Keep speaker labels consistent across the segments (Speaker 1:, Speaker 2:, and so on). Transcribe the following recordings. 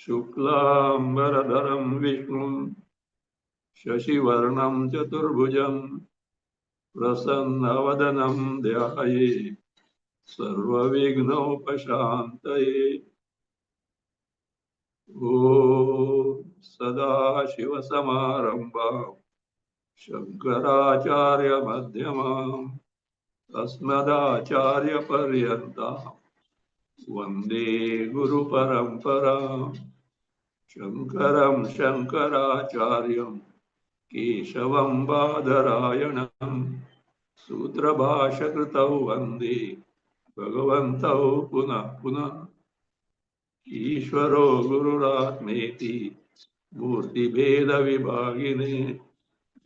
Speaker 1: शुक्लांबरधरं विष्णुं शशिवर्णं चतुर्भुजं प्रसन्नवदनं ध्याये सर्वविघ्नोपशान्तये। ॐ सदाशिवसमारम्भां शङ्कराचार्यमध्यमाम् अस्मदाचार्यपर्यन्तां वन्दे गुरुपरम्पराम्। शङ्करं शङ्कराचार्यं केशवं बादरायणं सूत्रभाष्यकृतौ वन्दे भगवन्तौ पुनः पुनः। ईश्वरो गुरुरात्मेति मूर्तिभेदविभागिने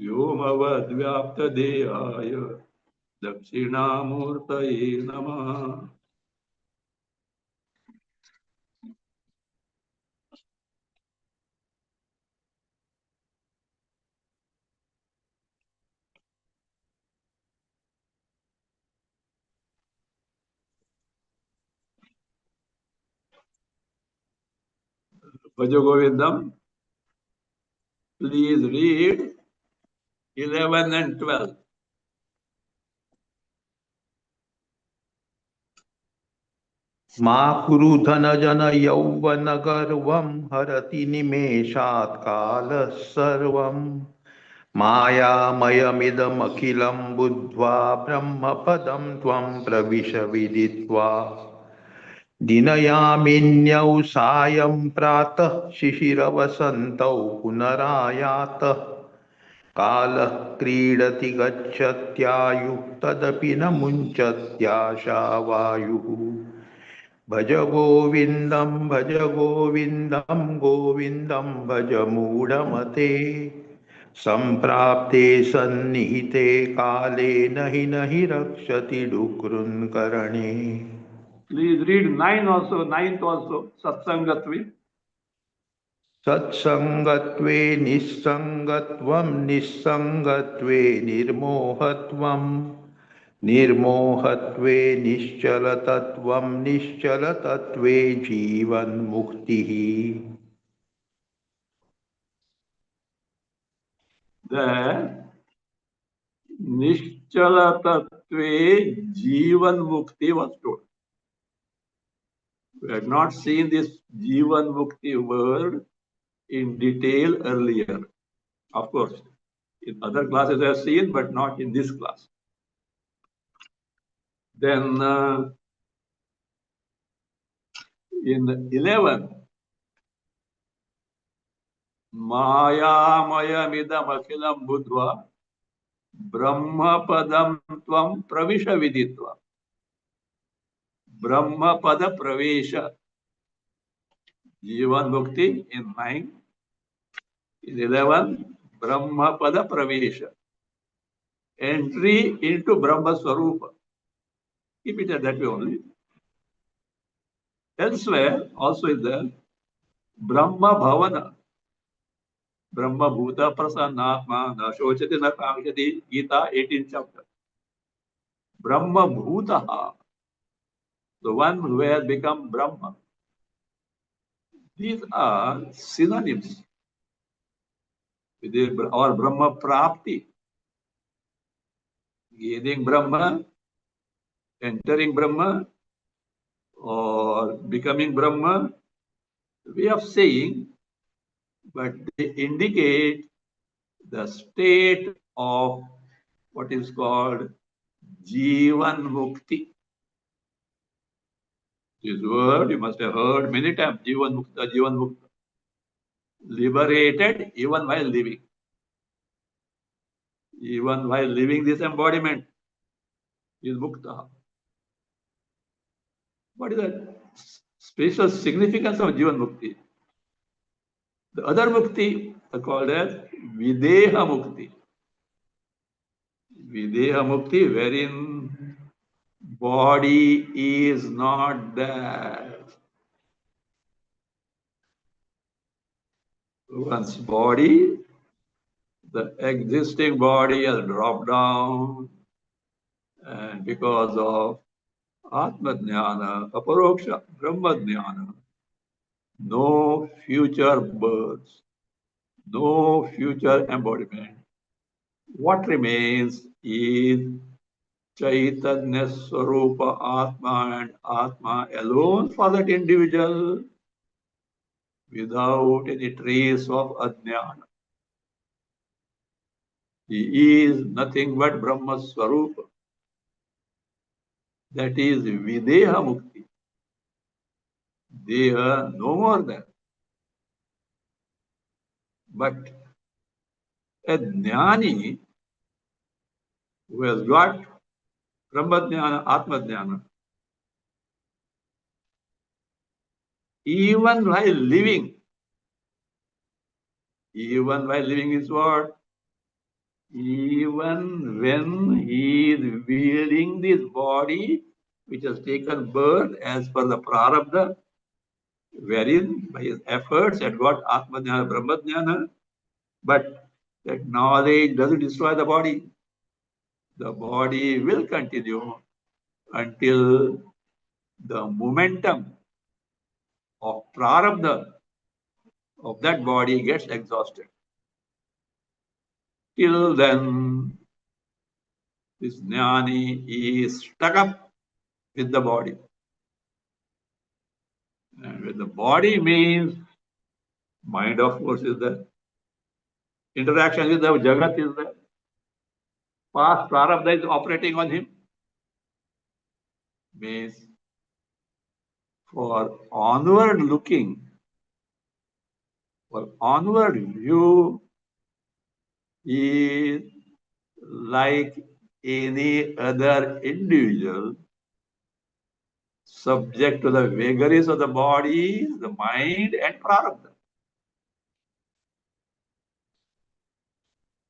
Speaker 1: व्योमवद्व्याप्तदेहाय दक्षिणामूर्तये नमः। Bhaja Govindam, please read 11 and 12.
Speaker 2: मा कुरु धनजन यौवन गर्वं हरति निमेषात् कालः सर्वम् मायामयमिदमखिलं बुद्ध्वा ब्रह्मपदं त्वं प्रविश विदित्वा दिनयामिन्यौ सायं प्रातः शिशिरवसन्तौ पुनरायातः कालः क्रीडति गच्छत्यायुः तदपि न मुञ्चत्याशावायुः भज गोविन्दं गोविन्दं भज मूढमते सम्प्राप्ते सन्निहिते काले नहि रक्षति डुक्रुन्करणे।
Speaker 1: Please read 9 also, 9th also, Satsangatvi.
Speaker 2: सत्संगत्वे निस्संगत्वं निस्संगत्वे निर्मोहत्वं निर्मोहत्वे निश्चलतत्वं निश्चलतत्वे जीवन्मुक्तिः।
Speaker 1: The Nishchalatatve Jivan Mukti was told. We had not seen this Jivan Mukti word in detail earlier. Of course, in other classes I have seen, but not in this class. Then in 11, Mayamidam Akhilam Buddhva Brahmapadam Tvam Pravisha Viditva. Brahmapada Pravesha. Jivan Mukti in 9. In 11, Brahmapada Pravesha. Entry into Brahma Swarupa. Keep it at that way only. Elsewhere, also is there, Brahma Bhavana. Brahma Bhuta Prasannatma Nashochati Nakangshati. Gita 18th chapter. Brahma Bhutaha. The one who has become Brahma. These are synonyms. Or Brahma Prapti. Gaining Brahma, entering Brahma, or becoming Brahma, way of saying, but they indicate the state of what is called Jivan Mukti. This word you must have heard many times, Jivan Mukta, Jivan Mukta. Liberated even while living. Even while living this embodiment is Mukta. What is the special significance of Jivan Mukti? The other Mukti are called as Videha Mukti. Videha Mukti, wherein body is not there. One's body, the existing body has dropped down, and because of Atma Jnana, Aparoksha, Brahma Jnana, no future births, no future embodiment. What remains is Chaitanya Swarupa Atma and Atma alone for that individual without any trace of Ajnana. He is nothing but Brahma Swarupa. That is Videha Mukti. Deha, no more than. But a Jnani who has got Brahma Jnana, Atma Jnana, even while living is what? Even when he is wielding this body, which has taken birth as per the prarabdha, wherein by his efforts had got Atma Jnana, Brahma Jnana, but that knowledge doesn't destroy the body. The body will continue until the momentum of prarabdha of that body gets exhausted. Till then, this jnani is stuck up with the body. And with the body means mind, of course, is there. Interaction with the Jagat is there. Past prarabdha is operating on him. Means for onward looking, for onward view, is like any other individual, subject to the vagaries of the body, the mind, and prarabdha.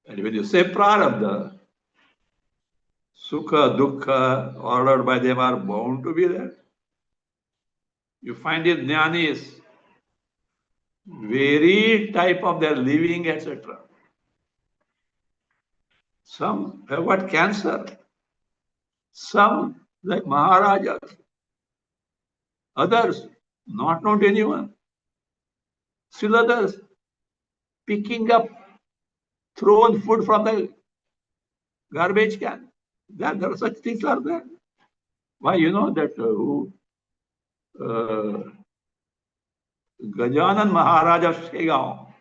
Speaker 1: And when you say prarabdha, sukha, dukkha, ordered by them are bound to be there. You find it jnanis, varied type of their living, etc. Some have got cancer, some like Maharajas, others not known to anyone, still others picking up thrown food from the garbage can. There are such things are there. Why, you know that Gajanan Maharaj of Shegaon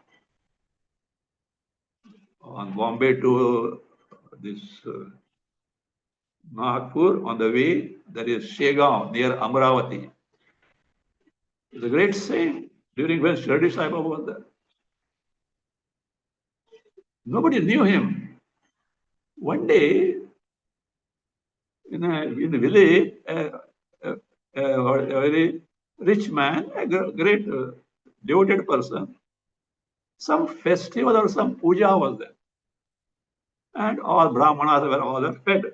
Speaker 1: on Bombay to this Nagpur, on the way, there is Shegaon near Amravati. He's a great saint during when Shirdi Sai Baba was there. Nobody knew him. One day, in a village, a very rich man, a great devoted person, some festival or some puja was there. And all Brahmanas were all fed.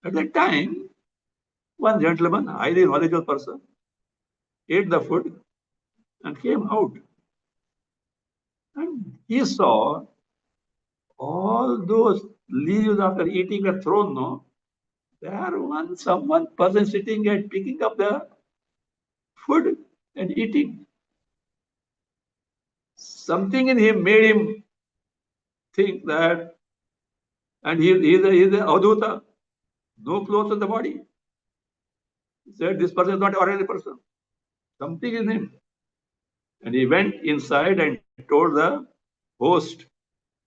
Speaker 1: At that time, one gentleman, highly knowledgeable person, ate the food and came out. And he saw all those leaves after eating were thrown, no? There was someone person sitting and picking up the food and eating. Something in him made him think that, and he's a Adhuta, no clothes on the body. He said, this person is not an ordinary person. Something in him. And he went inside and told the host,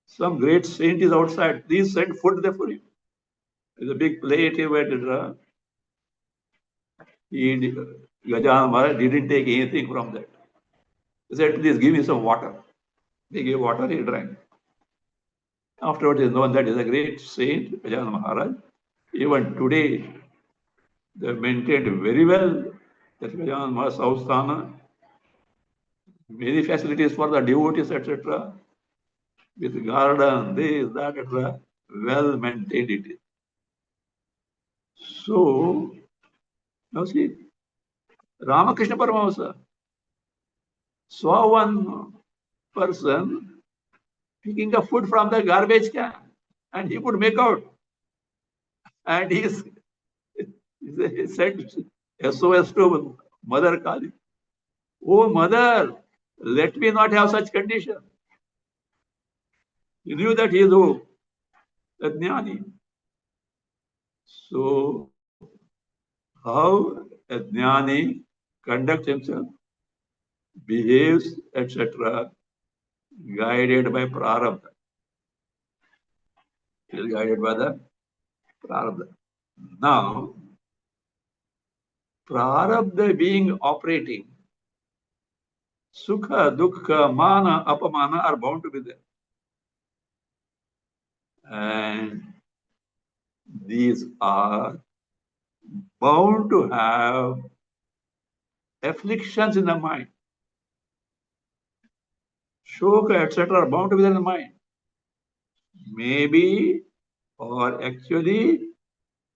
Speaker 1: some great saint is outside. Please send food there for him. There's a big plate he went. Gajan Maharaj didn't take anything from that. He said, please give me some water. They gave water, he drank. Afterwards, it is known that he is a great saint, Gajan Maharaj. Even today, they have maintained very well that Gajan Maharaj Sausthana, many facilities for the devotees, etc. With garden, this, that, etc. Well maintained it is. So, now see, Ramakrishna Paramahamsa saw one person picking up food from the garbage can, and he could make out. And he said SOS to Mother Kali. Oh, Mother, let me not have such condition. He knew that he is who? A jnani. So, how a jnani conducts himself, behaves, etc., guided by prarabdha. He is guided by the prarabdha. Now, prarabdha being operating, sukha, dukkha, mana, apamana are bound to be there. And these are bound to have afflictions in the mind. Shoka, etc., are bound to be there in the mind. Maybe, or actually,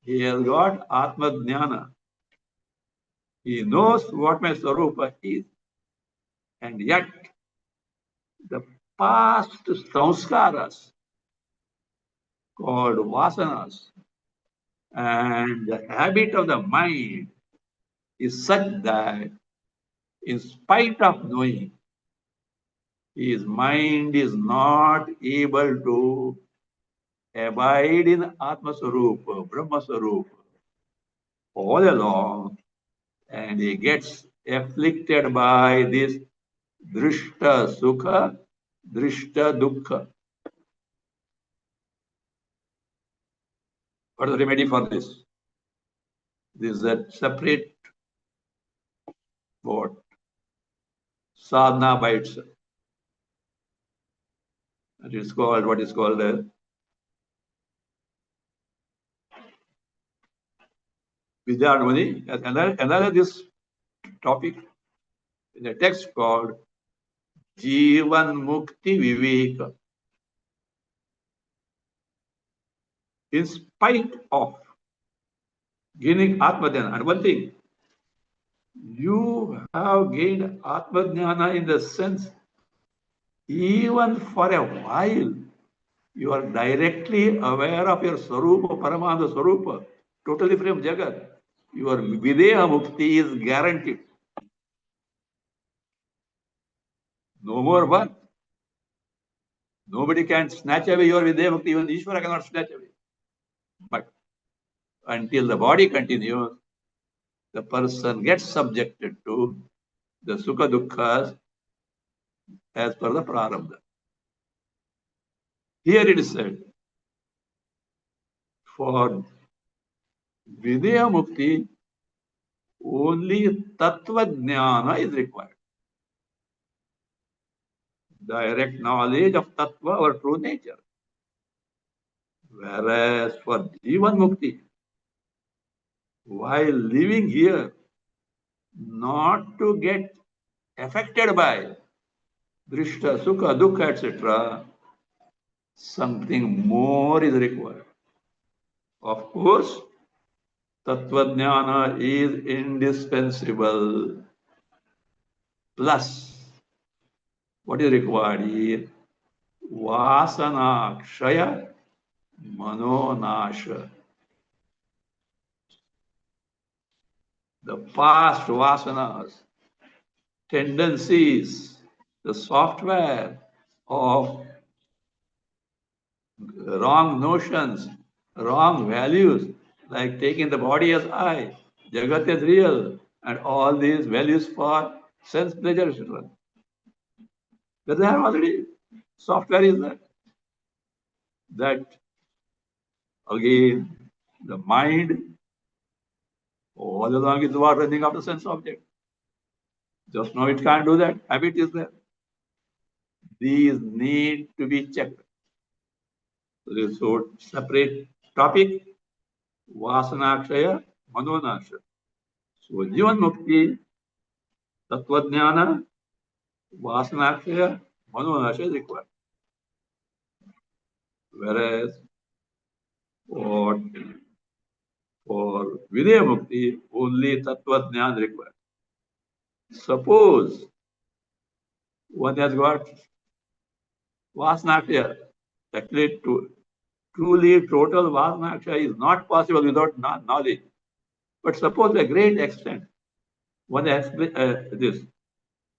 Speaker 1: he has got Atma Jnana. He knows what my Swarupa is. And yet, the past samskaras, called vasanas, and the habit of the mind is such that, in spite of knowing, his mind is not able to abide in Atma Swarupa, Brahma Swarupa, all along, and he gets afflicted by this drishta sukha, drishta dukkha. What is the remedy for this? This is a separate word, sadhana by itself. It is called what is called Vidyarmani has another this topic in a text called Jivan Mukti Viveka. In spite of gaining Atmadhyana, and one thing, you have gained Atmadhyana in the sense, even for a while, you are directly aware of your Swarupa, Paramananda Swarupa, totally free from Jagat. Your Videha Mukti is guaranteed. No more birth. Nobody can snatch away your Videha Mukti, even Ishvara cannot snatch away. But until the body continues, the person gets subjected to the Sukha Dukkhas as per the Prarabdha. Here it is said, for Videha Mukti, only Tattva Jnana is required. Direct knowledge of Tattva or true nature. Whereas for Jivan Mukti, while living here, not to get affected by Drishta, Sukha, Dukkha, etc., something more is required. Of course, Tattvajnana is indispensable. Plus, what is required here? Vasana Kshaya Manonasha. The past vasanas, tendencies, the software of wrong notions, wrong values, like taking the body as I, Jagat as real, and all these values for sense pleasure, etc. That they have already, software is that again, the mind all along is about running after sense object. Just now it can't do that. Habit is there. These need to be checked. So this is a separate topic, Vasanakshaya, Manonakshaya. So Jivan Mukti, Tattvajnana, Vasanakshaya, Manonakshaya is required. Whereas for Videha Mukti, only Tattvajnana is required. Suppose one has got Vasanaksha. Actually, truly total Vasanaksha is not possible without knowledge. But suppose a great extent, one has this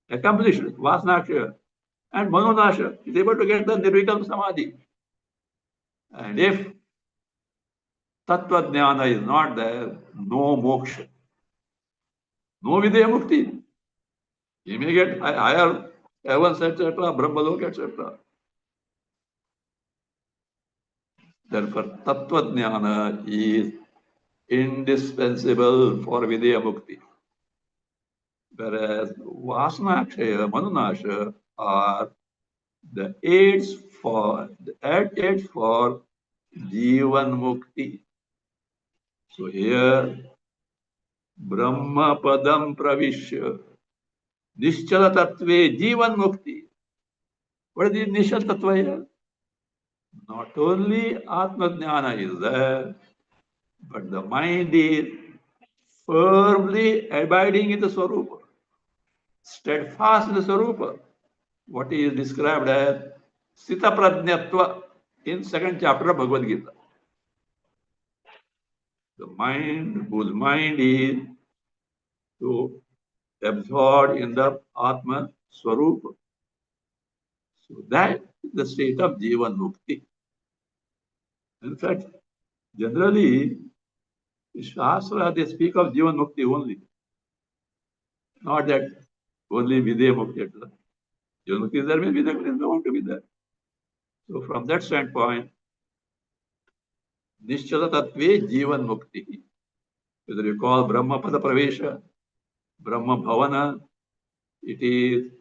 Speaker 1: accomplished Vasanaksha and Manonasha is able to get the Nirvikam Samadhi. And if Tattva Jnana is not there, no moksha, no Vidya Mukti. He may get higher heavens, etc., Brahmalok, etc. Therefore, Tattva Jnana is indispensable for Vidya Mukti. Whereas Vasanakshaya, Manunasha are the aids for Jivan Mukti. So here, Brahma Padam Pravishya, Nishchala Tattve Jivan Mukti. What is the Nishchala Tattva here? Not only Atma Jnana is there, but the mind is firmly abiding in the Swarupa, steadfast in the Swarupa. What is described as Sita Prajnatva in second chapter of Bhagavad Gita. The mind, whose mind is to absorb in the Atma Swarupa. So that is the state of Jivan Mukti. In fact, generally, Shastra, they speak of Jivan Mukti only. Not that only Vidya Mukti. Jivan Mukti is there, maybe Vidya Mukti is going to be there. So from that standpoint, Nishchala Tattve Jivan Mukti. Whether you call Brahma Pada Pravesha, Brahma Bhavana, it is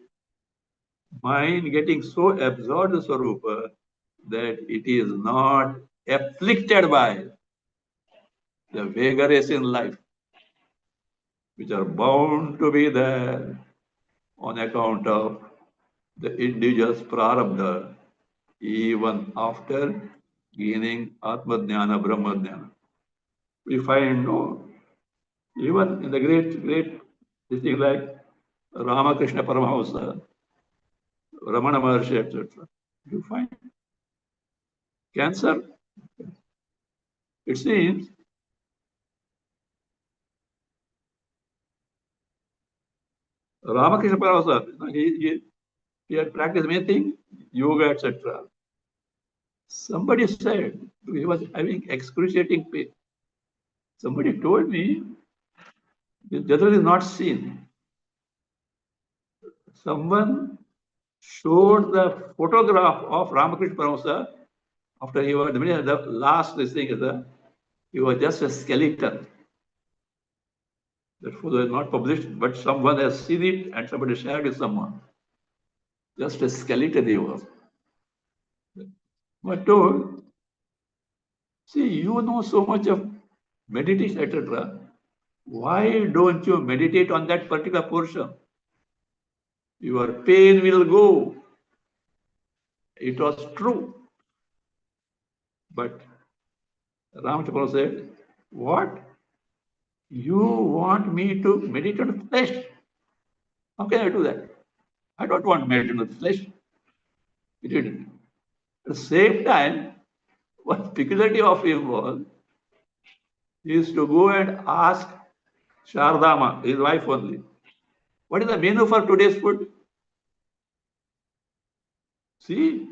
Speaker 1: mind getting so absorbed in Swarupa that it is not afflicted by the vagaries in life, which are bound to be there on account of the individual's prarabdha, even after gaining Atma Jnana, Brahma Jnana. We find, no, even in the great things like Ramakrishna Paramahamsa, Ramana Maharshi, etc., you find cancer. It seems Ramakrishna Paramahamsa, he had practiced many things, yoga, etc. Somebody said he was having excruciating pain. Somebody told me this generally is not seen. Someone showed the photograph of Ramakrishna Paramahamsa after he was the last this thing is he was just a skeleton. That photo is not published, but someone has seen it and somebody shared with someone. Just a skeleton he was. But told, see, you know so much of meditation, etc. Why don't you meditate on that particular portion? Your pain will go. It was true. But Ramachandra said, what? You want me to meditate on the flesh? How can I do that? I don't want to meditate on the flesh. He didn't. At the same time, one peculiarity of him was he used to go and ask Shardama, his wife only, what is the menu for today's food? See,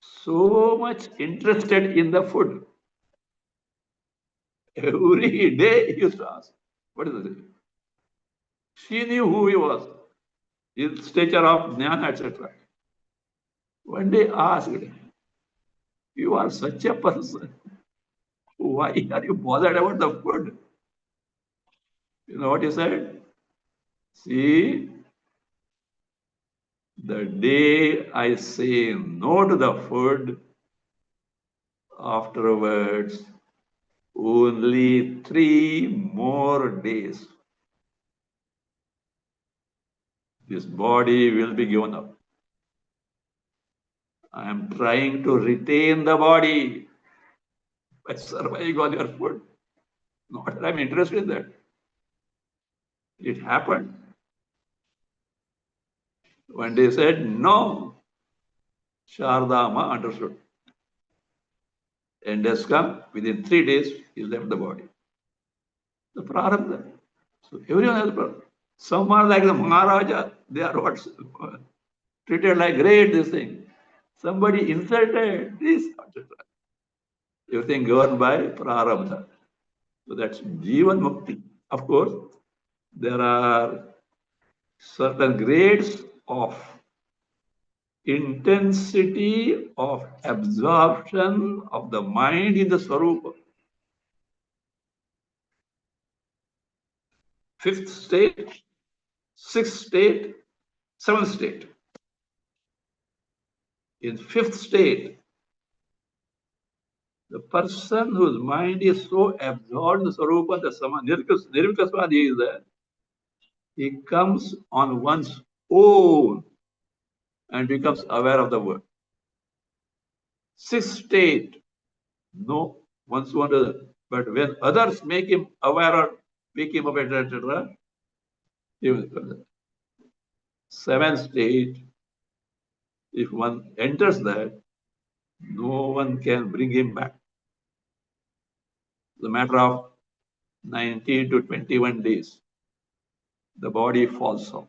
Speaker 1: so much interested in the food. Every day he used to ask, what is it? She knew who he was, his stature of jnana, etc. One day asked, you are such a person. Why are you bothered about the food? You know what he said? See, the day I say no to the food, afterwards, only 3 more days, this body will be given up. I am trying to retain the body by surviving on your food. Not that I'm interested in that. It happened. When they said no, Shardama understood. And has come, within 3 days, he left the body. The prarabdha. So everyone has a prarabdha. Some are like the Maharaja, they are what? Treated like great, this thing. Somebody insulted, this, etc. Everything governed by prarabdha. So that's Jivan Mukti. Of course, there are certain grades of intensity of absorption of the mind in the Swarupa. Fifth state, sixth state, seventh state. In fifth state, the person whose mind is so absorbed in the Swarupa, the Nirvika Samadhi is there, he comes on one's own and becomes aware of the world. Sixth state, no, one's own, but when others make him aware or pick him up, etc., he will come there. Seventh state, if one enters that, no one can bring him back. It's a matter of 19 to 21 days. The body falls off.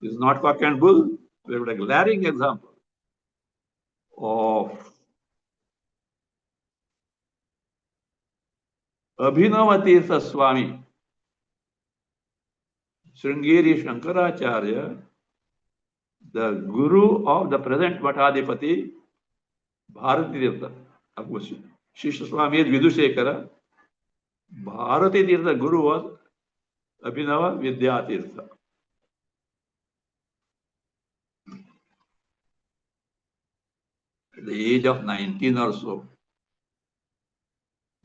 Speaker 1: This is not cock and bull. We have a glaring example of Abhinavatirtha Swami, Sringeri Shankaracharya, the guru of the present Bhattadipati, Bharati Tirtha. Of course, Shishya Swami is Vidushekara. Bharati Tirtha guru was Abhinava Vidyatirtha. At the age of 19 or so,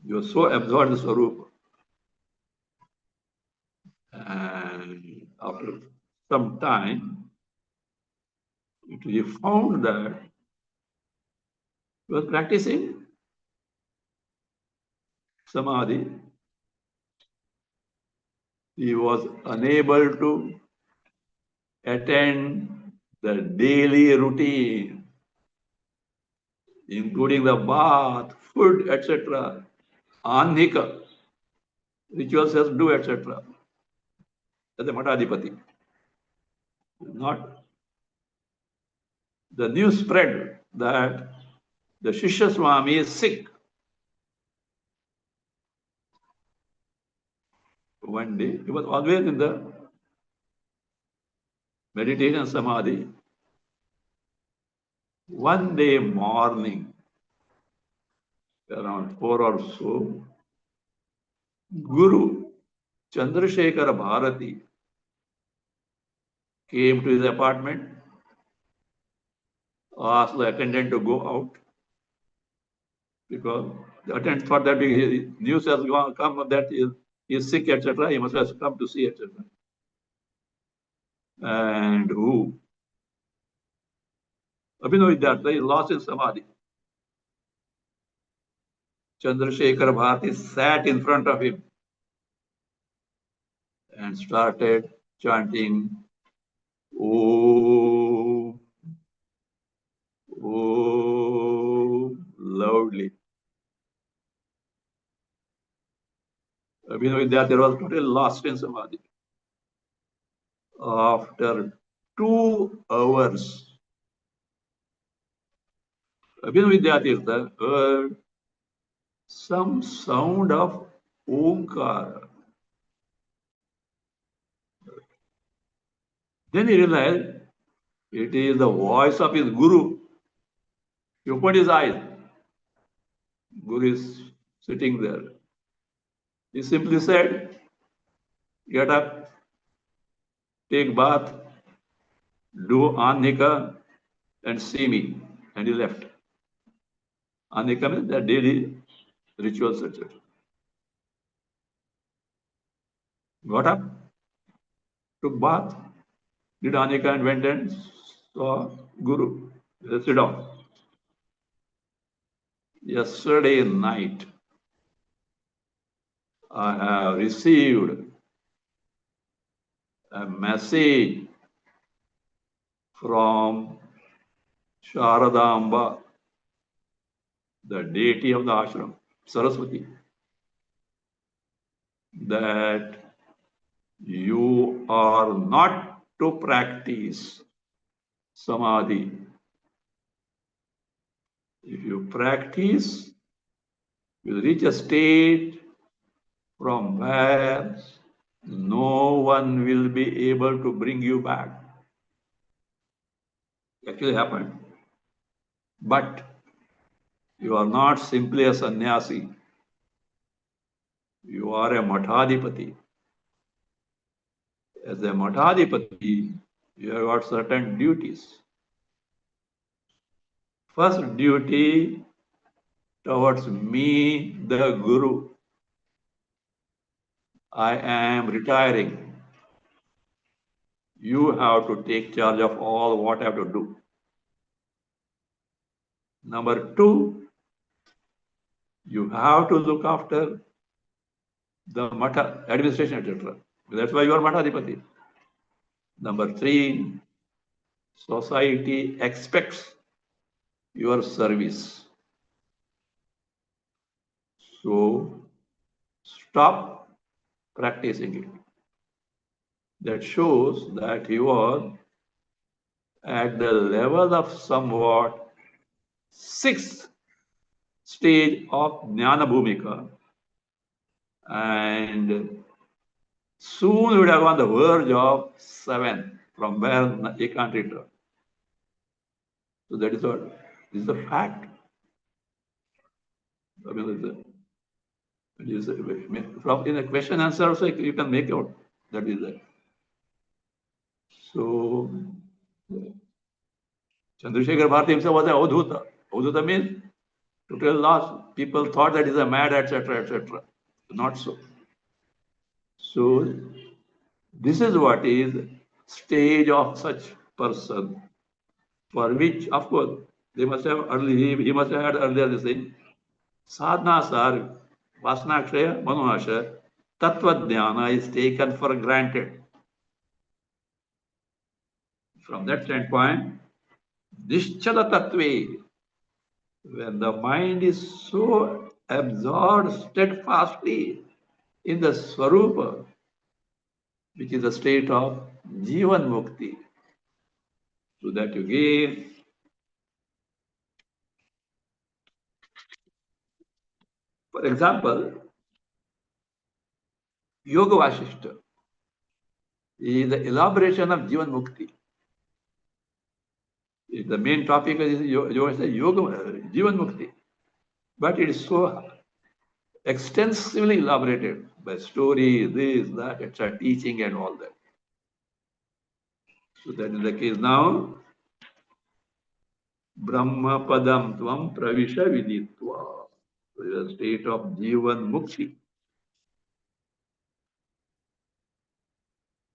Speaker 1: he was so absorbed in Swarupa. And after some time, he found that he was practicing Samadhi. He was unable to attend the daily routine, including the bath, food, etc., Anhika, rituals has to do, etc. As a Matadipati. Not the news spread that the Shishya Swami is sick. One day, he was always in the meditation samadhi. One day morning, around 4 or so, Guru Chandrasekhar Bharati came to his apartment, asked the attendant to go out because the attendant thought that news has come that he is sick, etc. He must have come to see, etc. And who? Abhinav Vidyartha is lost in samadhi. Chandrasekhar Bharati sat in front of him and started chanting, "Om, Om," loudly. Abhinav Vidyartha was totally lost in samadhi. After 2 hours, Abhinav Vidyartha heard some sound of Omkara. Then he realized it is the voice of his Guru. He opened his eyes. Guru is sitting there. He simply said, "Get up, take bath, do Annika, and see me." And he left. Annika means the daily rituals, etc. Got up, took bath, did Anika and went and saw Guru. Sit down. Yesterday night, I have received a message from Sharadamba, the deity of the ashram, Saraswati, that you are not to practice samadhi. If you practice, you reach a state from where no one will be able to bring you back. Actually happened. But you are not simply a sannyasi. You are a mathadipati. As a mathadipati, you have got certain duties. First duty towards me, the Guru. I am retiring. You have to take charge of all what I have to do. Number two, you have to look after the matha, administration, etc. That's why you are Mathadipati. Number three, society expects your service. So stop practicing it. That shows that you are at the level of somewhat sixth stage of Jnana Bhumika, and soon you would have on the verge of seven, from where you can't return. So that is what this is a fact. I mean, from in a question answer also you can make out that is that. So Chandrasekhar Bharati himself was an Avadhuta. Avadhuta means to tell loss. People thought that he's a mad, etc., etc. Not so. So this is what is stage of such person, for which, of course, they must have early, he must have had earlier this thing. Sadhana sar, Vasnakshaya, Manonashaya, Tattva Dhyana is taken for granted. From that standpoint, Nischala Tattve, when the mind is so absorbed steadfastly in the Swarupa, which is a state of Jivan Mukti, so that you gain. For example, Yoga Vasishta is the elaboration of Jivan Mukti. The main topic is Yoga, Jivan Mukti. But it is so extensively elaborated by stories, this, that, etc., teaching and all that. So that is the case now. Brahma Padam Tvam Pravisha Viditva. So the state of Jivan Mukti.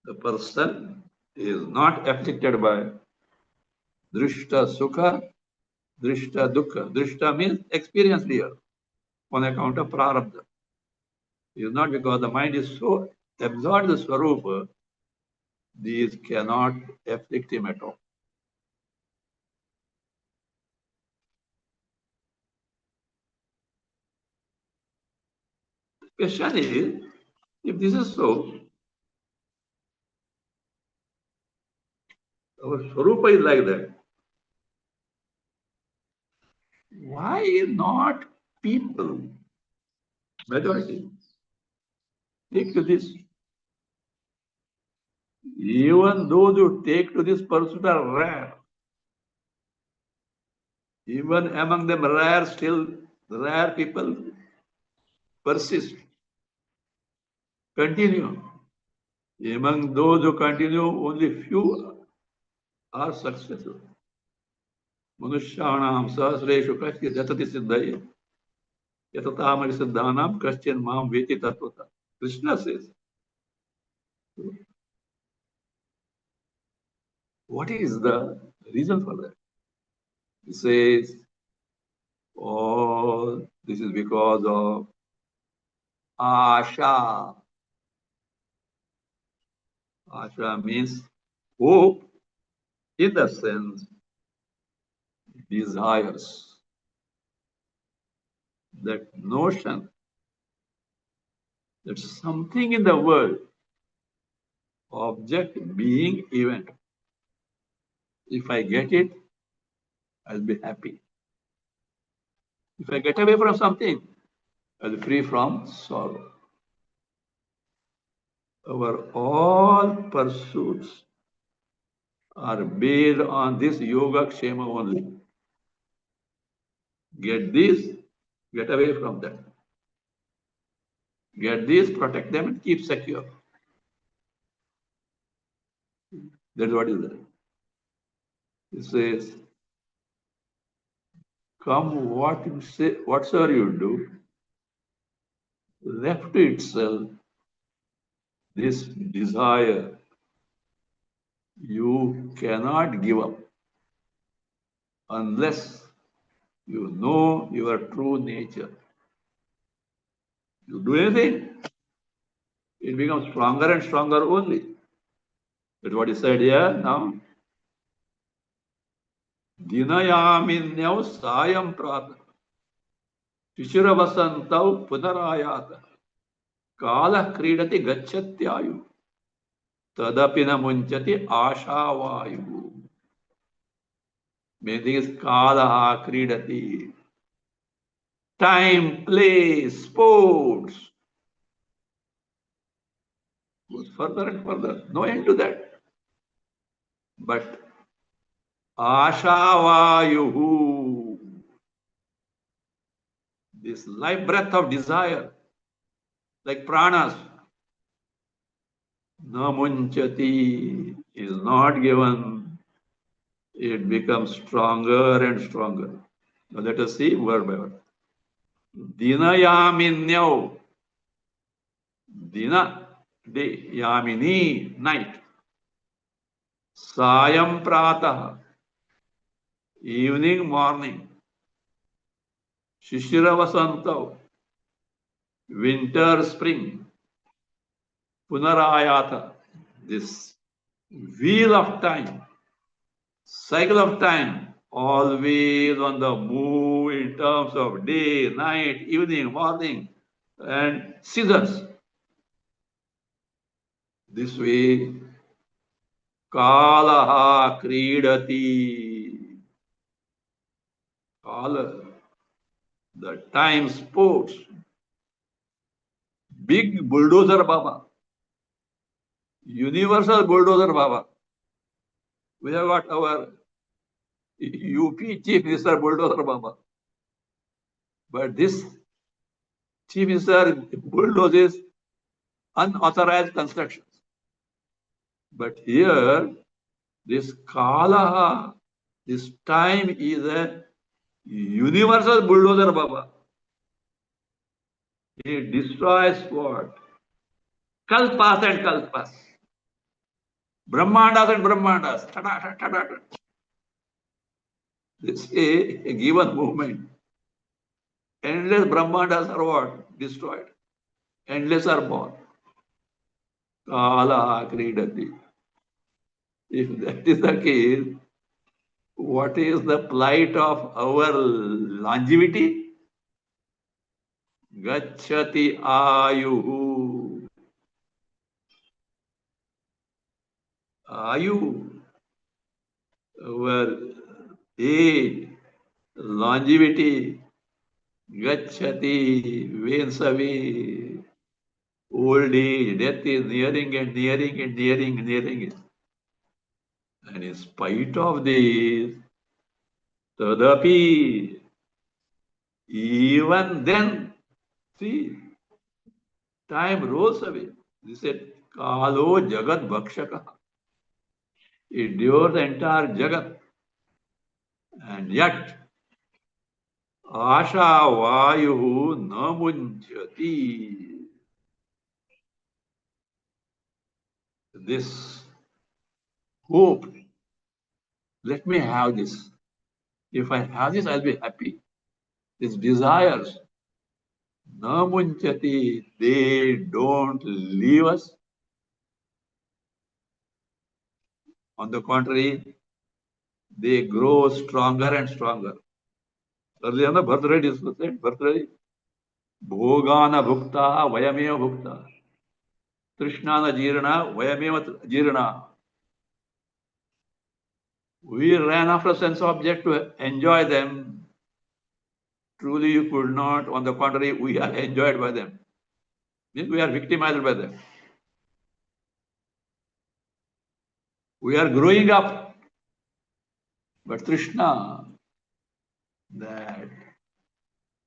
Speaker 1: The person is not afflicted by Drishta Sukha, Drishta Dukkha. Drishta means experienced here on account of Prarabdha. It is not because the mind is so absorbed in the Swarupa, these cannot afflict him at all. The question is, if this is so, our Swarupa is like that, why not people, majority, take to this? Even those who take to this pursuit are rare. Even among them rare, still rare people persist, continue. Among those who continue, only few are successful. Manusyanam sahasreshu kaschid yatati siddhaye yatatamari siddhanam kaschin mam veti tattvata. Krishna says, what is the reason for that? He says, oh, this is because of Asha. Asha means hope in the sense desires. That notion that something in the world, object, being, event, if I get it, I'll be happy. If I get away from something, I'll be free from sorrow. Our all pursuits are based on this yoga kshema only. Get this, get away from that. Get this, protect them, and keep secure. That's what is there. It says, come what you say, whatsoever you do, left to itself, this desire you cannot give up unless you know your true nature. You do anything, it becomes stronger and stronger only. That's what he said here now. Dinayaminyau sayam prata. Shishiravasantav punarayata. Kala kridati gachatyayu. Tadapina munchati ashavayu. Meaning is kala kridati. Time, place, sports. Goes further and further. No end to that. But ashavayu. This life breath of desire, like pranas, namunchati is not given. It becomes stronger and stronger. Now let us see word by word. Dinayaminyau. Dina, day. Yamini, night. Sayam prata, evening, morning. Shishiravasantav, winter, spring. Punarayata, this wheel of time, cycle of time, always on the move in terms of day, night, evening, morning, and seasons. This way, Kalaha Kridati. Kala, the time sports. Big bulldozer Baba. Universal bulldozer Baba. We have got our UP Chief Minister bulldozer Baba. But this Chief Minister bulldozes unauthorized constructions. But here, this Kalaha, this time is a universal bulldozer Baba. He destroys what? Kalpas and kalpas. Brahmandas and brahmandas. Tada, tada, tada. This is a given movement. Endless brahmandas are what? Destroyed. Endless are born. Kala kridati. If that is the case, what is the plight of our longevity? Gacchati ayuhu. Ayu, our age, longevity, gacchati, wanes away. Old age, death is nearing and nearing and nearing and nearing it. And in spite of this, tadapi, even then, see, time rolls away. He said, Kalo Jagat Bhakshaka. It devours the entire Jagat. And yet, Asha Vayu Namunjati. This hope, let me have this. If I have this, I'll be happy. These desires, Namunchati, they don't leave us. On the contrary, they grow stronger and stronger. Earlier, the birthright is said, birthright. Bhogana bhukta, vayameva bhukta. Krishnana jirana, vayameva jirana. We ran after sense object to enjoy them. Truly, you could not. On the contrary, we are enjoyed by them. Means we are victimized by them. We are growing up. But Krishna, that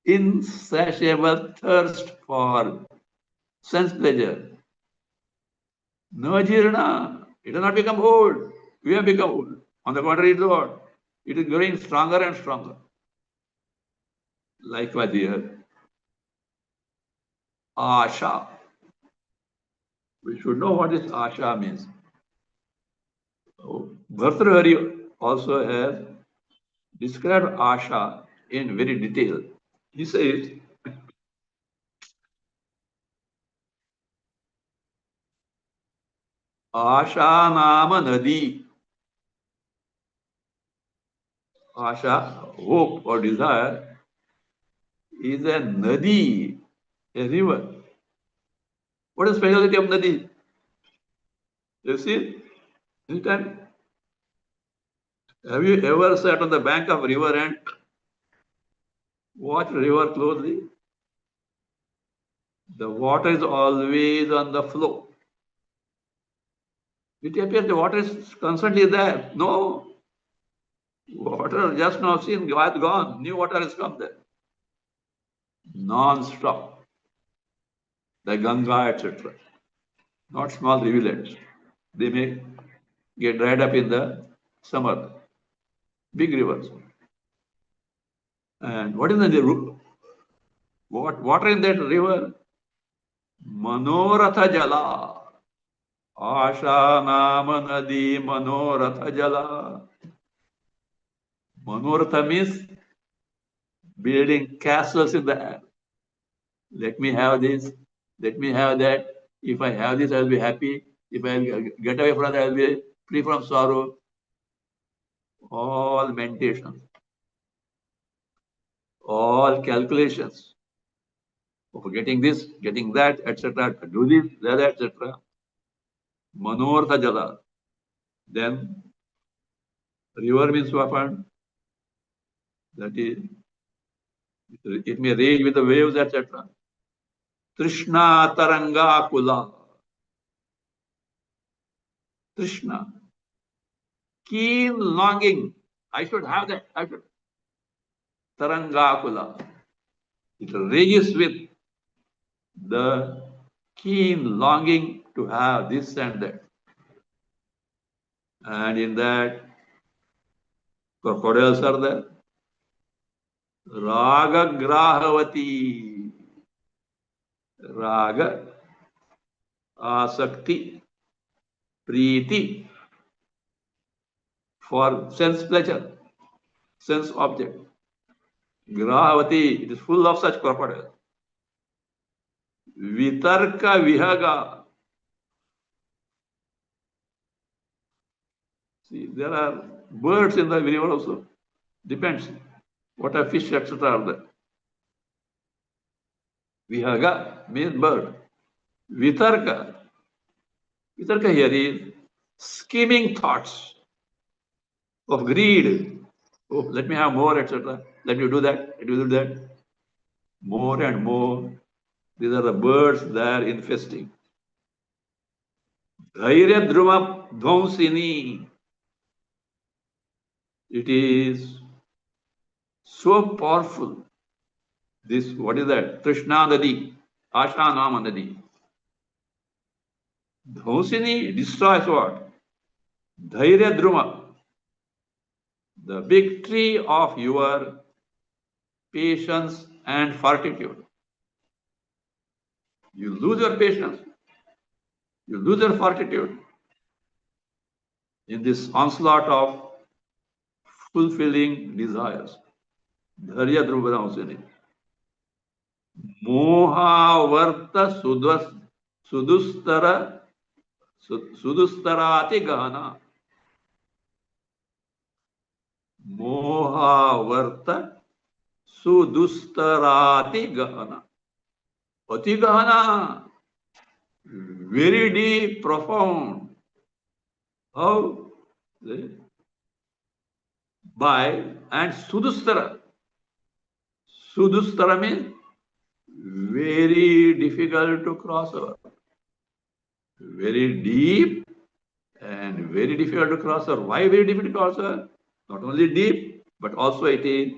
Speaker 1: insatiable thirst for sense pleasure, no jirna, it does not become old. We have become old. On the contrary, it is what? It is growing stronger and stronger. Likewise here, asha. We should know what this asha means. Bhartrihari also has described asha in very detail. He says, asha nama nadi. Asha, hope or desire, is a nadi, a river. What is the specialty of nadi? You see, anytime, have you ever sat on the bank of river and watched river closely? The water is always on the flow. It appears the water is constantly there. No, water just now seen, gone. New water has come there. Non-stop. The Ganga, etc. Not small rivulets. They may get dried up in the summer. Big rivers. And what is the what water in that river? Manoratha Jala. Asha Nama Nadi Manoratha Jala. Manoratha means building castles in the air. Let me have this, let me have that. If I have this, I will be happy. If I get away from that, I will be free from sorrow. All meditations, all calculations of getting this, getting that, etc. Do this, that, etc. Manortha Jala. Then river means what? That is, it may rage with the waves, etc. Trishna Taranga Kula. Trishna. Keen longing. I should have that. I should. Taranga Kula. It rages with the keen longing to have this and that. And in that, crocodiles are there. Raga Grahavati. Raga, Asakti, Preeti, for sense pleasure, sense object. Grahavati, it is full of such crocodiles. Vitarka Vihaga. See, there are birds in the river also. Depends what a fish, etc. are there. Vihaga means bird. Vitarka. Vitarka here is scheming thoughts of greed. Oh, let me have more, etc. Let me do that. Let me do that. More and more. These are the birds there infesting. Dhairya Dhruva Dhvamsini. It is so powerful. This, what is that? Krishna Nadi, Asha Nama Nadi. Dhvamsini destroys what? Dhairya Dhruva. The big tree of your patience and fortitude. You lose your patience. You lose your fortitude in this onslaught of fulfilling desires. Dharya Dhruva Mohavarta Sudustara Sudustarati Gahana. Mohavarta sudustarati gahana. Ati gahana, very deep, profound. How? By and sudustara. Sudustara means very difficult to cross over. Very deep and very difficult to cross over. Why very difficult to cross over? Not only deep, but also it is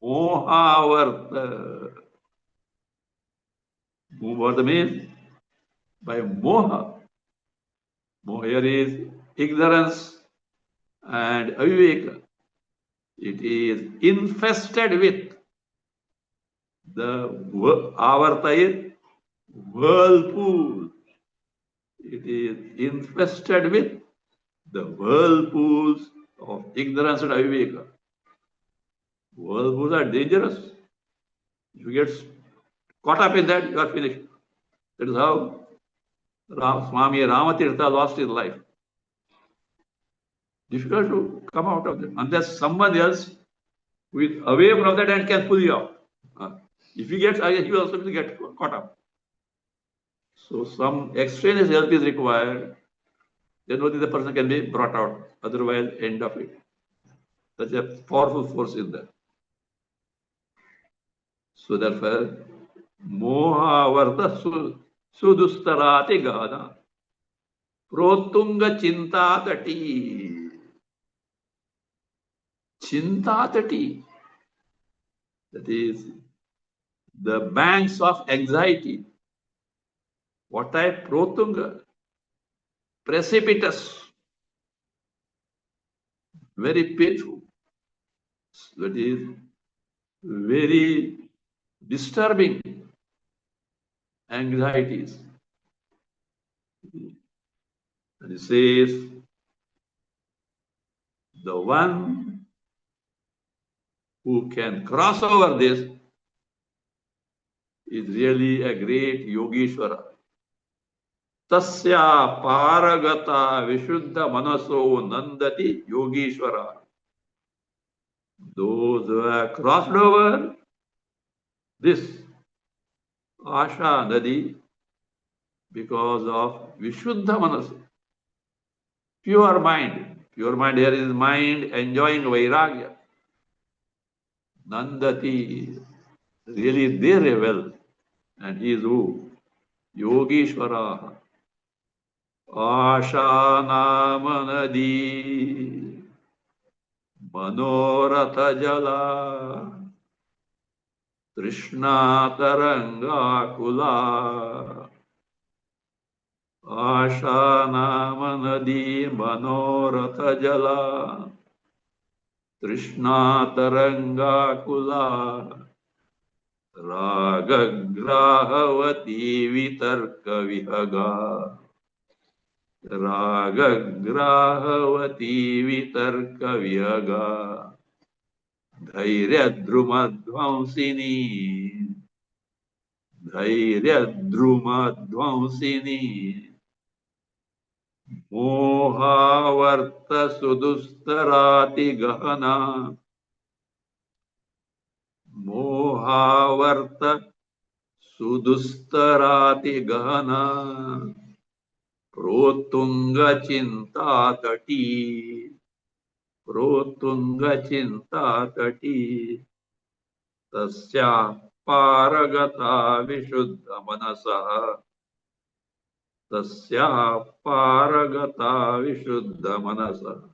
Speaker 1: mohavarta. Mohavarta means by moha. Moha here is ignorance and aviveka. It is infested with the avarta is whirlpool. It is infested with the whirlpools of ignorance and aviveka. Whirlpools are dangerous. If you get caught up in that, you are finished. That is how Swami Ramatirtha lost his life. Difficult to come out of that unless someone else who is away from that and can pull you out. If he gets, he will also get caught up. So some extraneous help is required. Then only the person can be brought out. Otherwise, end of it. Such a powerful force in there. So therefore, mohavarta sudustarati gana protunga chintatati. Chintatati. That is the banks of anxiety. What type? Protunga. Precipitous. Very painful. That is very disturbing anxieties. And it says, the one who can cross over this is really a great Yogeshwara. Tasya paragata vishuddha manaso nandati Yogeshwara. Those who have crossed over this Asha Nadi because of Vishuddha Manas, pure mind. Pure mind here is mind enjoying Vairagya. Nandati, really they revel. And he is who? Yogeshwara. Asha Nama Nadi Manoratha Jala Trishna Taranga Kula Asha Nama Nadi Manoratha Jala Trishna Taranga Kula Ragagrahavati Vitarka Vihaga Ragagrahavati Vitarka Vihaga Dhairyadrumadvamsini Dhairyadrumadvamsini Mohavarta Sudustarati Gahana Mohavarta Sudustarati Gahana Protunga Chintatati Protunga Chintatati Tasya Paragata Vishuddha Manasaha Tasya Paragata Vishuddha Manasaha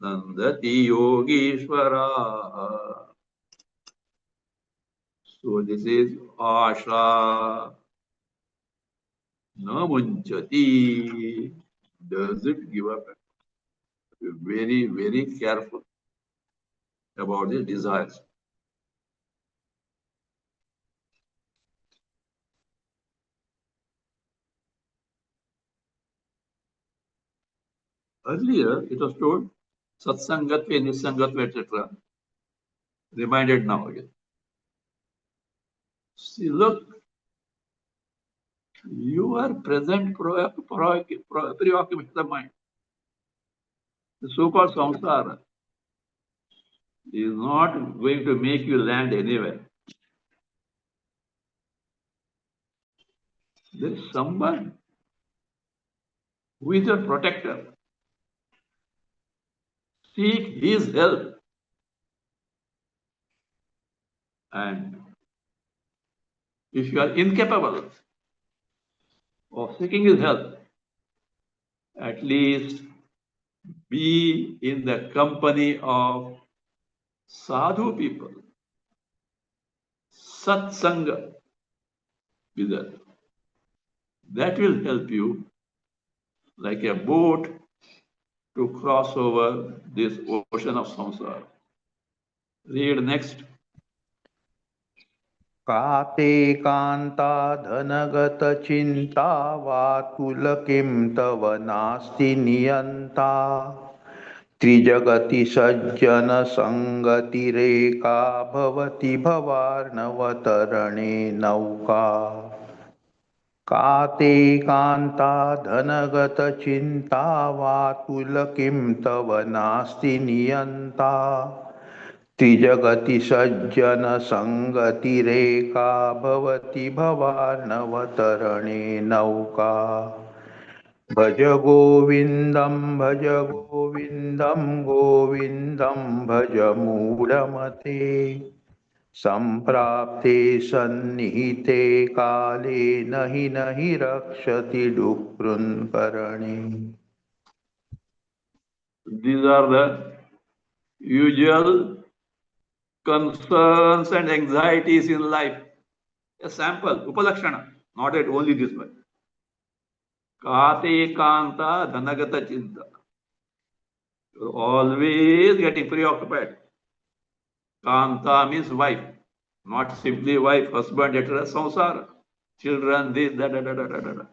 Speaker 1: Nandati Yogeshwara. So this is Asha Namunchati. Does it give up? Very, very careful about the desires. Earlier, it was told Satsangatve, Nisangatve, etc. Reminded now again. See, look, you are present preoccupation of the mind. The so-called samsara. is not going to make you land anywhere. There is someone who is your protector. Seek his help. And if you are incapable of seeking his help, at least be in the company of sadhu people, satsanga with that. That will help you like a boat to cross over this ocean of samsara. Read next.
Speaker 2: काते कान्ता धनगतचिन्ता वातुल किं तव नास्ति नियन्ता त्रिजगति सज्जनसङ्गतिरेका भवति भवार्णवतरणे नौका काते कान्ता धनगतचिन्ता वातुल किं तव नास्ति नियन्ता त्रिजगति सज्जनसङ्गतिरेका भवति भवार्णवतरणे नौका भज गोविन्दं गोविन्दं भज मूढमते सम्प्राप्ते सन्निहिते काले नहि रक्षति डुक्रुन्करणे.
Speaker 1: These are the usual concerns and anxieties in life. A sample, Upalakshana, not at only this one. Kate Kanta Dhanagata Chinta. You're always getting preoccupied. Kanta means wife, not simply wife, husband, etc. Samsara, children, this, that, that, that, that, that, that.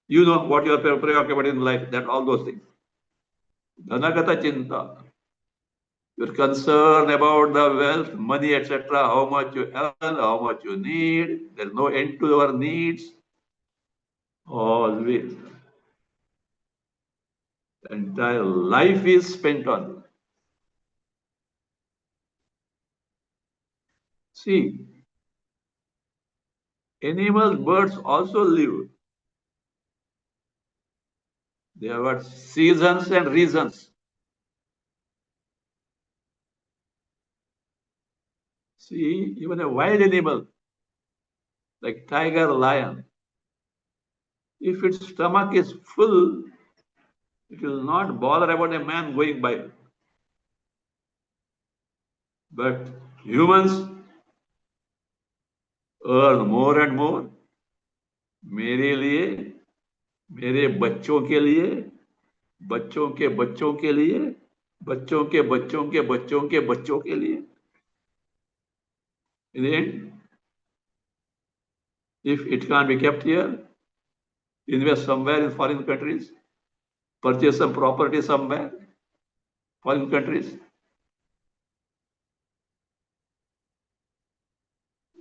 Speaker 1: You know what you are preoccupied in life, that all those things. Dhanagata Chinta. You're concerned about the wealth, money, etc., how much you earn, how much you need. There's no end to your needs. Always. The entire life is spent on it. See, animals, birds also live. They have got seasons and reasons. See, even a wild animal like tiger, lion, if its stomach is full, it will not bother about a man going by. But humans earn more and more. मेरे लिए, मेरे बच्चों के लिए, बच्चों के बच्चों के लिए, बच्चों के बच्चों के बच्चों के बच्चों के लिए. In the end, if it can't be kept here, invest somewhere in foreign countries, purchase some property somewhere, foreign countries.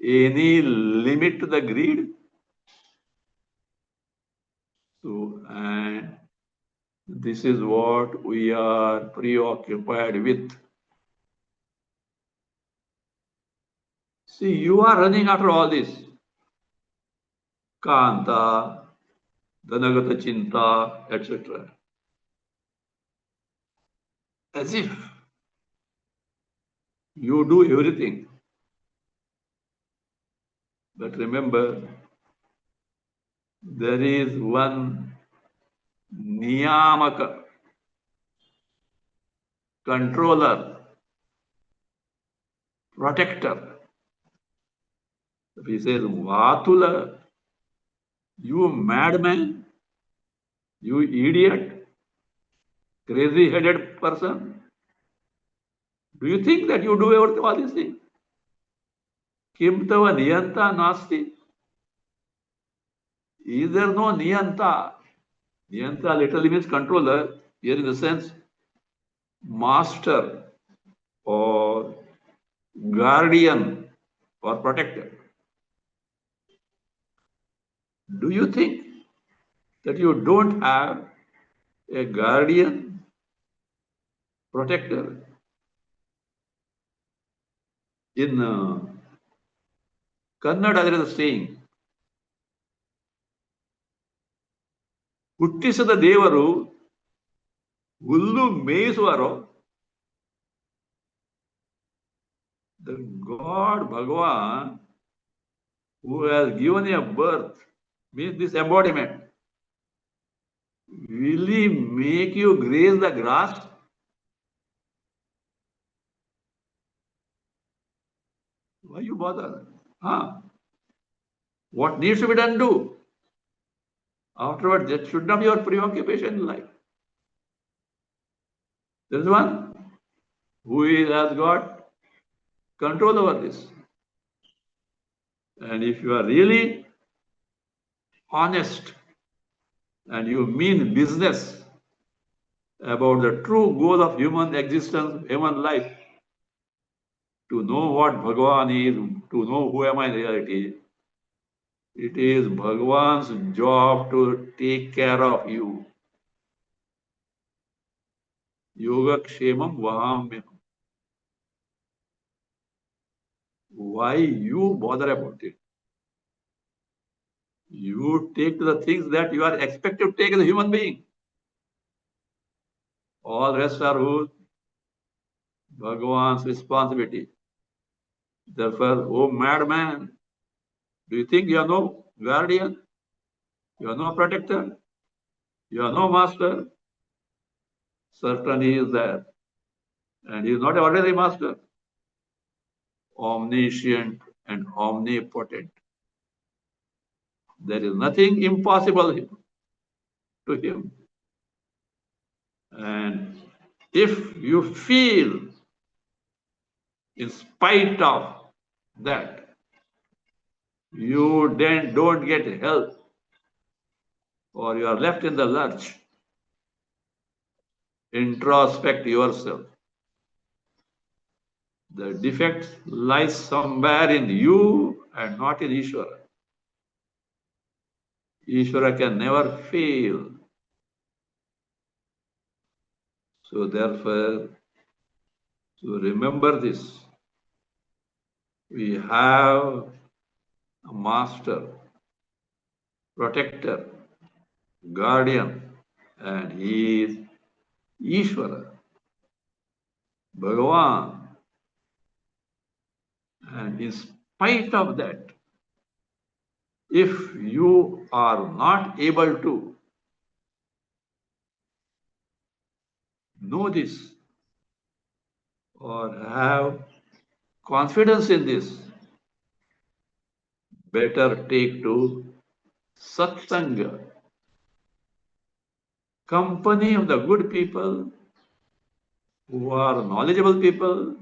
Speaker 1: Any limit to the greed? So, and this is what we are preoccupied with. See, you are running after all this. Kanta, Dhanagata Chinta, etc. As if you do everything. But remember, there is one Niyamaka, controller, protector. He says, Vatula, you madman, you idiot, crazy-headed person. Do you think that you do all these things? Kim tava niyanta nasti? Is there no niyanta? Niyanta literally means controller, here in the sense master or guardian or protector. Do you think that you don't have a guardian, protector? In Kannada, there is a saying, ಹುಟ್ಟಿಸದ ದೇವರು ಹುಲ್ಲು ಮೇಯಿಸುವರೋ. The God Bhagavan who has given you a birth, means this embodiment, will he make you graze the grass? Why you bother? Huh? What needs to be done, do. Afterwards, that should not be your preoccupation in life. There is one who has got control over this. And if you are really honest and you mean business about the true goal of human existence, human life, to know what Bhagavan is, to know who am I in reality, it is Bhagavan's job to take care of you. Yoga Kshemam Vahamyam. Why you bother about it? You take the things that you are expected to take as a human being. All rest are whose? Bhagavan's responsibility. Therefore, oh madman, do you think you are no guardian? You are no protector? You are no master? Certainly he is there. And he is not an ordinary master. Omniscient and omnipotent. There is nothing impossible to him. And if you feel, in spite of that, you then don't get help, or you are left in the lurch, introspect yourself. The defect lies somewhere in you and not in Ishvara. Ishvara can never fail. So therefore, to remember this, we have a master, protector, guardian, and he is Ishvara, Bhagavan. And in spite of that, if you are not able to know this or have confidence in this, better take to satsanga, company of the good people who are knowledgeable people,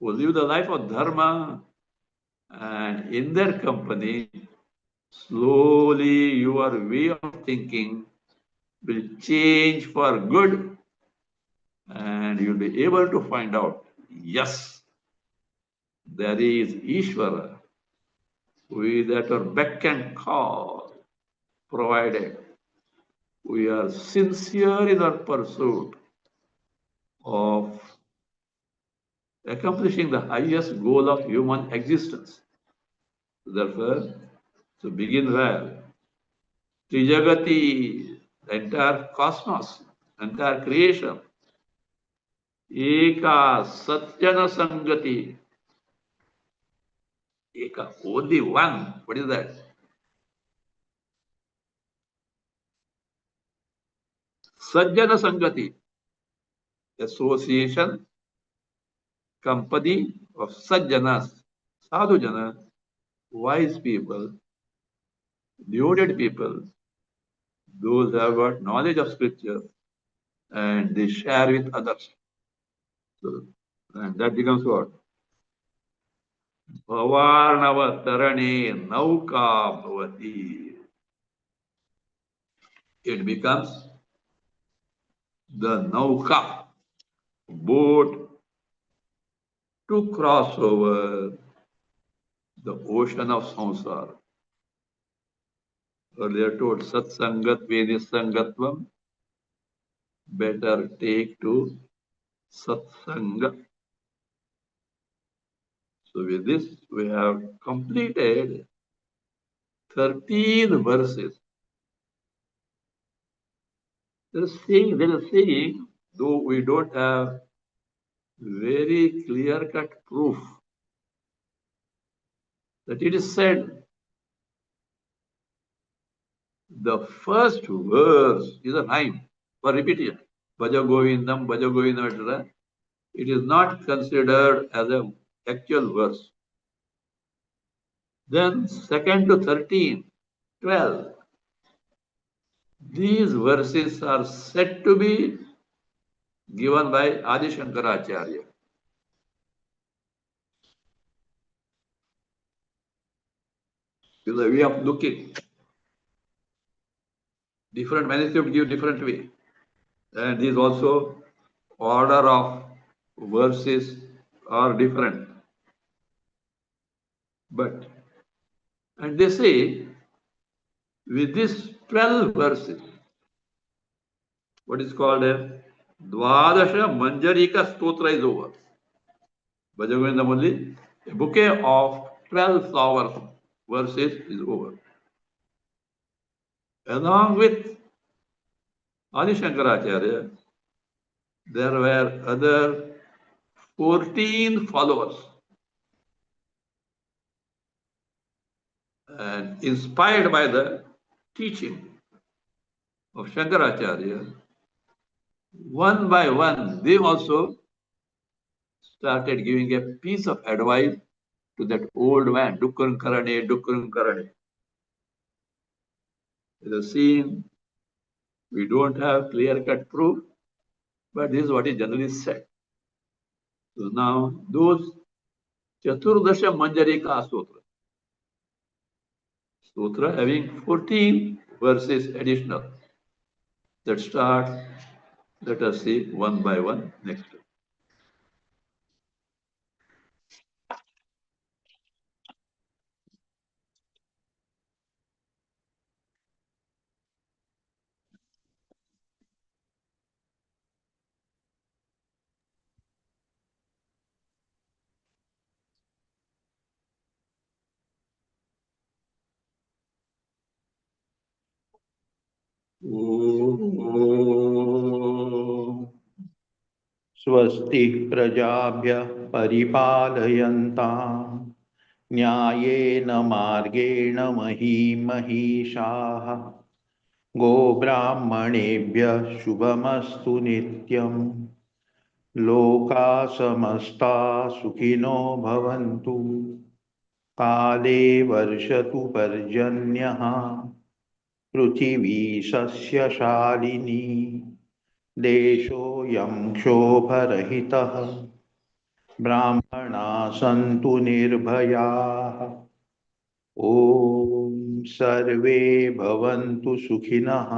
Speaker 1: who live the life of dharma, and in their company, slowly your way of thinking will change for good, and you'll be able to find out, yes, there is Ishvara who is at our beck and call, provided we are sincere in our pursuit of accomplishing the highest goal of human existence. Therefore, to begin well, Trijagati, the entire cosmos, entire creation, Eka Satyana Sangati, Eka, only one. What is that? Sajjana Sangati, association, company of Sajjanas, Sadhujanas, wise people, devoted people, those who have got knowledge of scripture, and they share with others. So, and that becomes what? Bhavarnava Tarane Nauka Bhavati. It becomes the Nauka, boat to cross over the ocean of samsara. Earlier told Satsangat Venisangatvam, better take to Satsanga. So with this, we have completed 13 verses. There is saying, though we don't have very clear-cut proof, that it is said the first verse is a rhyme for repetition. Bhaja Govindam, Bhaja Govindam, etc. It is not considered as an actual verse. Then second to 13, 12. These verses are said to be given by Adi Shankaracharya. Is a way of looking. Different manuscripts give different way. And these also order of verses are different. But, and they say, with these 12 verses, what is called a Dvadasha Manjarika Stotra is over. Bhaja Govindam only, a bouquet of 12 flower verses is over. Along with Adi Shankaracharya, there were other 14 followers. And inspired by the teaching of Shankaracharya, one by one, they also started giving a piece of advice to that old man, Dukkurum Karane, Dukkurum Karane. The scene, we don't have clear-cut proof, but this is what is generally said. So now, those Chaturdasha Manjarika Sutra having 14 verses additional that start, let us see one by one next.
Speaker 2: स्वस्ति प्रजाभ्यः परिपालयन्ताम् न्यायेन मार्गेण महीं महिषाः गोब्राह्मणेभ्यः शुभमस्तु नित्यम् लोकाः समस्ताः सुखिनो भवन्तु काले वर्षतु पर्जन्यः पृथिवी सस्यशालिनी देशोऽयं क्षोभरहितः ब्राह्मणाः सन्तु निर्भयाः ॐ सर्वे भवन्तु सुखिनः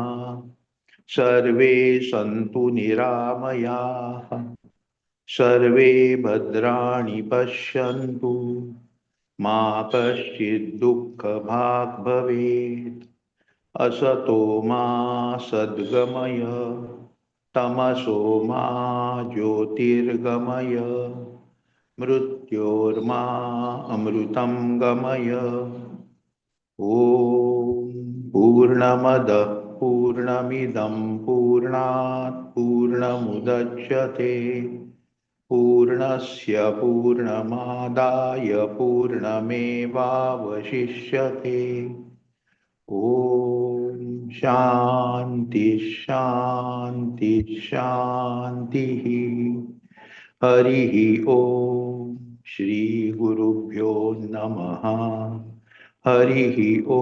Speaker 2: सर्वे सन्तु निरामयाः सर्वे भद्राणि पश्यन्तु मा कश्चित् दुःखभाग् भवेत् असतो मा सद्गमय तमसो मा ज्योतिर्गमय मृत्योर्मा अमृतं गमय ॐ पूर्णमदः पूर्णमिदं पूर्णात् पूर्णमुदच्यते पूर्णस्य पूर्णमादाय पूर्णमेवावशिष्यते ॐ शान्ति शान्ति शान्तिः हरिः ॐ श्रीगुरुभ्यो नमः हरिः ॐ